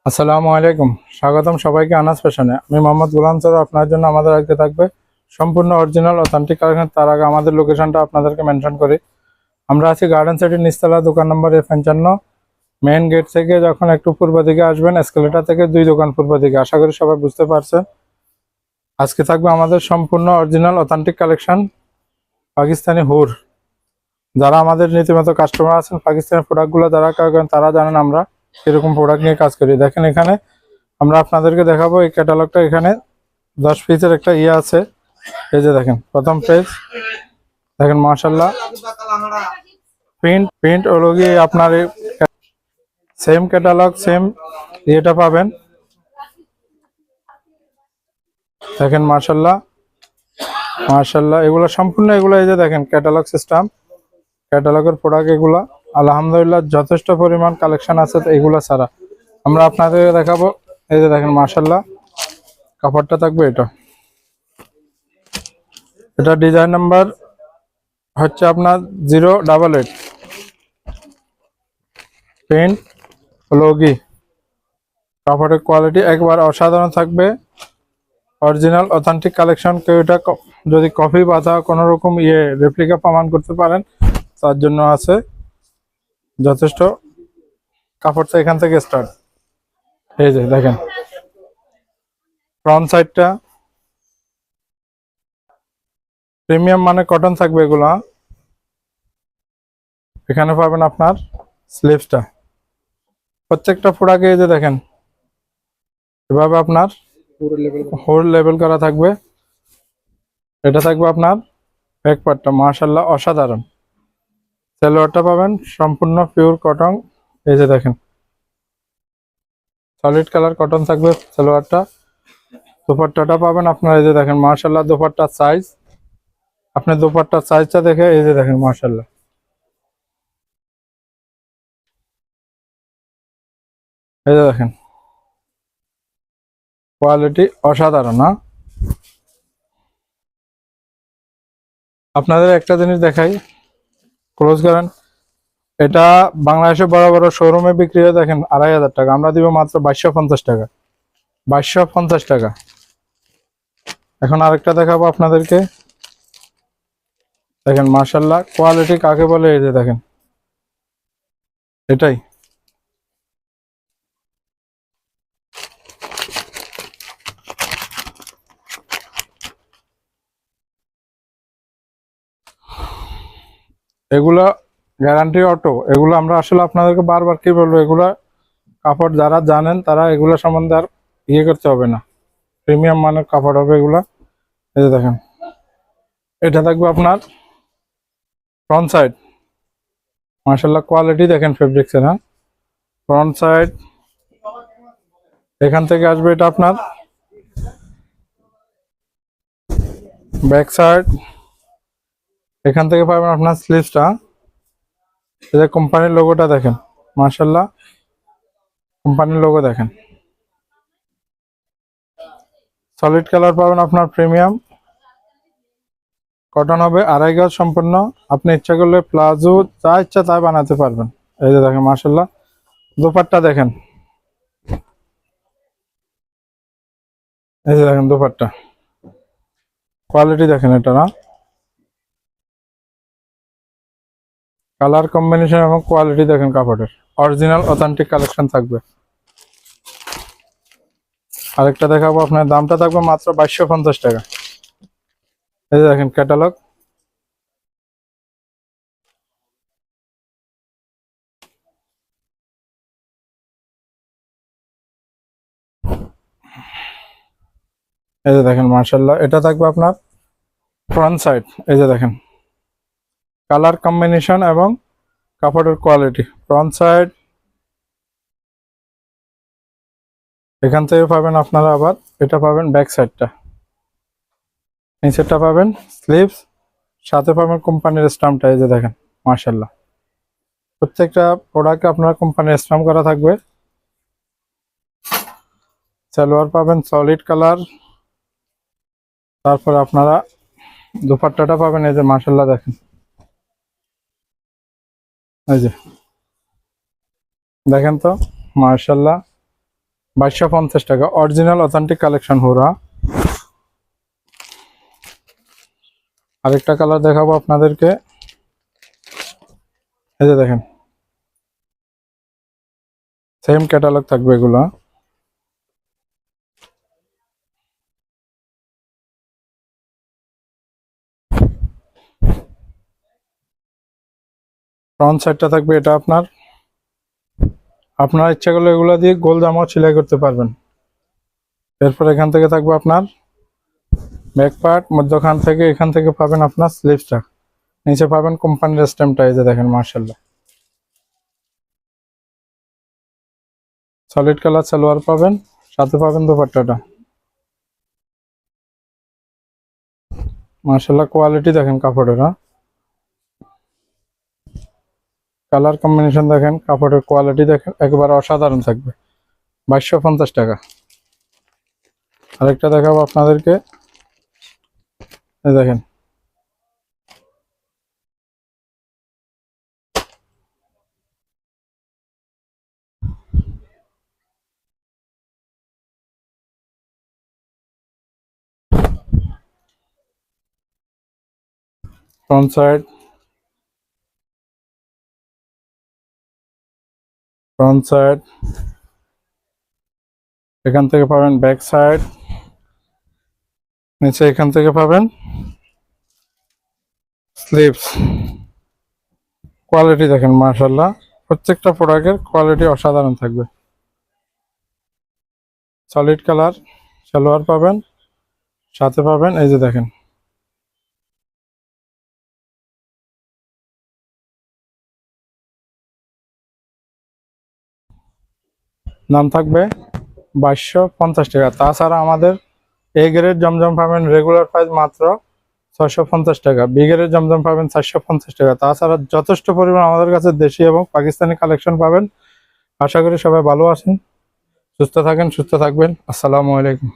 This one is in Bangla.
আসসালামু আলাইকুম। স্বাগতম সবাইকে আনাস ফ্যাশনে। আমি মোহাম্মদ গোলাম স্যার। আপনার জন্য আমাদের আজকে থাকবে সম্পূর্ণ অরিজিনাল অথেন্টিক কালেকশন। তার আগে আমাদের লোকেশনটা আপনাদেরকে মেনশন করি। আমরা আছি গার্ডেন সিটির নিচতলা, দোকান নম্বর F55। মেইন গেট থেকে যখন একটু পূর্ব দিকে আসবেন, এসকেলেটার থেকে 2 দোকান পূর্ব দিকে। আশা করি সবাই বুঝতে পারছেন। আজকে থাকবে আমাদের সম্পূর্ণ অরিজিনাল অথেন্টিক কালেকশন পাকিস্তানি হুর। যারা আমাদের নীতিমতো কাস্টমার আছেন, পাকিস্তানি প্রোডাক্টগুলো যারা করেন তারা জানেন আমরা এরকম প্রোডাক্ট নিয়ে কাজ করি। দেখেন এখানে আমরা আপনাদেরকে দেখাবো এই ক্যাটালগটা। এখানে 10 পিসের একটা আছে। এই যে দেখেন প্রথম পেজ, দেখেন মাশাআল্লাহ। প্রিন্ট প্রিন্ট হলো গিয়ে আপনার সেম ক্যাটালগ, সেম ইয়েটা পাবেন। দেখেন মাশাআল্লাহ মাশাআল্লাহ, এগুলো সম্পূর্ণ এগুলো এই যে দেখেন ক্যাটালগ সিস্টেম, ক্যাটালগের প্রোডাক্ট এগুলা। আলহামদুলিল্লাহ যথেষ্ট পরিমাণ কালেকশন আছে এগুলা ছাড়া। আমরা আপনাদের দেখাবো এই যে দেখেন মাশাআল্লাহ। কাপড়টা থাকবে এটা ডিজাইন নাম্বার হচ্ছে আপনার 088। প্রিন্ট লোগি, কাপড়ের কোয়ালিটি একবার অসাধারণ থাকবে। Original authentic collection. কেউ এটা যদি কপি বা কোনো রকম রেপ্লিকা প্রমাণ করতে পারেন তার জন্য আছে যথেষ্ট। কাপড়টা এখান থেকে স্টার্ট। এই যে দেখেন ফ্রন্ট সাইডটা প্রিমিয়াম মানে কটন থাকবে এগুলা। এখানে পাবেন আপনার স্লিভসটা। প্রত্যেকটা প্রোডাক্টে এই যে দেখেন এভাবে আপনার হোল লেবেল করা থাকবে। এটা থাকবে আপনার ব্যাক পার্টটা মাশাআল্লাহ অসাধারণ। সালোয়ারটা পাবেন সম্পূর্ণ পিওর কটন। এই যে দেখেন সলিড কালার কটন থাকবে সালোয়ারটা। দোপাট্টাটা পাবেন আপনার এই যে দেখেন মাশাআল্লাহ। দোপাট্টার সাইজ, আপনি দোপাট্টার সাইজটা দেখে এই যে দেখেন মাশাআল্লাহ। এই যে দেখেন কোয়ালিটি অসাধারণ। না আপনাদের একটা জিনিস দেখাই, ক্লোজ করেন। এটা বাংলাদেশে বড় বড় শোরুমে বিক্রি হয় দেখেন 2500 টাকা, আমরা দিব মাত্র 2250 টাকা। 2250 টাকা। এখন আরেকটা দেখাবো আপনাদেরকে। দেখেন মাশাআল্লাহ কোয়ালিটি কাকে বলে, এই যে দেখেন এটাই। এগুলা গ্যারান্টি অটো। এগুলো আমরা আসলে আপনাদেরকে বারবার কি বলবো, এগুলা কাপড় যারা জানেন তারা এগুলো সম্বন্ধে আর করতে হবে না। প্রিমিয়াম মানের কাপড় হবে এগুলা। এই যে দেখেন এটা থাকবে আপনার ফ্রন্ট সাইড। মাশাআল্লাহ কোয়ালিটি দেখেন ফেব্রিক্সের। হ্যাঁ, ফ্রন্ট সাইড এখান থেকে আসবে এটা আপনার ব্যাক সাইড। এখান থেকে পাবেন আপনার স্লিভসটা। এই যে কোম্পানির লোগোটা দেখেন মাশাআল্লাহ, কোম্পানির লোগো দেখেন। সলিড কালার পাবেন আপনার প্রিমিয়াম কটন হবে, 2.5 গজ সম্পূর্ণ। আপনি ইচ্ছা করলে প্লাজো যা ইচ্ছা তাই বানাতে পারবেন। এই যে দেখেন মাশাআল্লাহ। দোপাট্টা দেখেন, এই যে দেখেন দোপাট্টা কোয়ালিটি দেখেন। এটা না কালার কম্বিনেশন এবং কোয়ালিটি দেখেন কাপড়ের। অরিজিনাল অথেন্টিক কালেকশন থাকবে। আরেকটা দেখাবো আপনার, দামটা থাকবে মাত্র 2250 টাকা। এই যে দেখেন ক্যাটালগ। এই যে দেখেন মাশাআল্লাহ। এটা থাকবে আপনার ফ্রন্ট সাইড। এই যে দেখেন কালার কম্বিনেশন এবং কাপড়ের কোয়ালিটি। ফ্রন্ট সাইড এখান থেকে পাবেন আপনারা। আবার এটা পাবেন ব্যাক সাইডটা। নিচেরটা পাবেন স্লিভস, সাথে পাবেন কোম্পানির স্টাম্পটা। এই যে দেখেন মাশাআল্লাহ। প্রত্যেকটা প্রোডাক্টে আপনার কোম্পানির স্টাম্প করা থাকবে। সালোয়ার পাবেন সলিড কালার। তারপর আপনারা দুপাট্টাটা পাবেন এই যে মাশাআল্লাহ দেখেন। এই যে দেখেন তো মাশাআল্লাহ 2250 টাকা, অরিজিনাল অথেন্টিক কালেকশন হুরা। আরেকটা কালার দেখাবো আপনাদেরকে, এই যে দেখেন, সেম ক্যাটালগ থাকবে এগুলো। ফ্রন্ট সাইডটা থাকবে এটা আপনার ইচ্ছা করলে এগুলো দিয়ে গোল জামাও সেলাই করতে পারবেন। এরপর এখান থেকে থাকবে আপনার ব্যাক পার্ট, মধ্যখান থেকে এখান থেকে পাবেন আপনার স্লিভসটা, নিচে পাবেন কোম্পানির স্ট্যাম্পটা, এই যে দেখেন মার্শাল্লাহ। সলিড কালার সালোয়ার পাবেন, সাথে পাবেন দোপাট্টাটা। মার্শাল্লাহ কোয়ালিটি দেখেন কাপড়ের, কালার কম্বিনেশন দেখেন, কাপড়ের কোয়ালিটি দেখেন, একেবারে অসাধারণ থাকবে। 2250 টাকা। আরেকটা দেখাবো আপনাদেরকে, এই দেখেন, ফ্রন্ট সাইড, ফ্রন্ট সাইড, এখান থেকে পাবেন ব্যাক সাইড, নিচে এখান থেকে পাবেন স্লিভস। কোয়ালিটি দেখেন মাশাআল্লাহ, প্রত্যেকটা প্রোডাক্টের কোয়ালিটি অসাধারণ থাকবে। সলিড কালার সালোয়ার পাবেন, সাথে পাবেন এই যে দেখেন, দাম থাকবে 2250 টাকা। তাছাড়া আমাদের এ গ্রেড জমজম পাবেন রেগুলার প্রাইস মাত্র 650 টাকা, বি গ্রেড জমজম পাবেন 450 টাকা। তাছাড়া যথেষ্ট পরিমাণ আমাদের কাছে দেশি এবং পাকিস্তানি কালেকশন পাবেন। আশা করি সবাই ভালো আছেন, সুস্থ থাকেন, সুস্থ থাকবেন। আসসালামু আলাইকুম।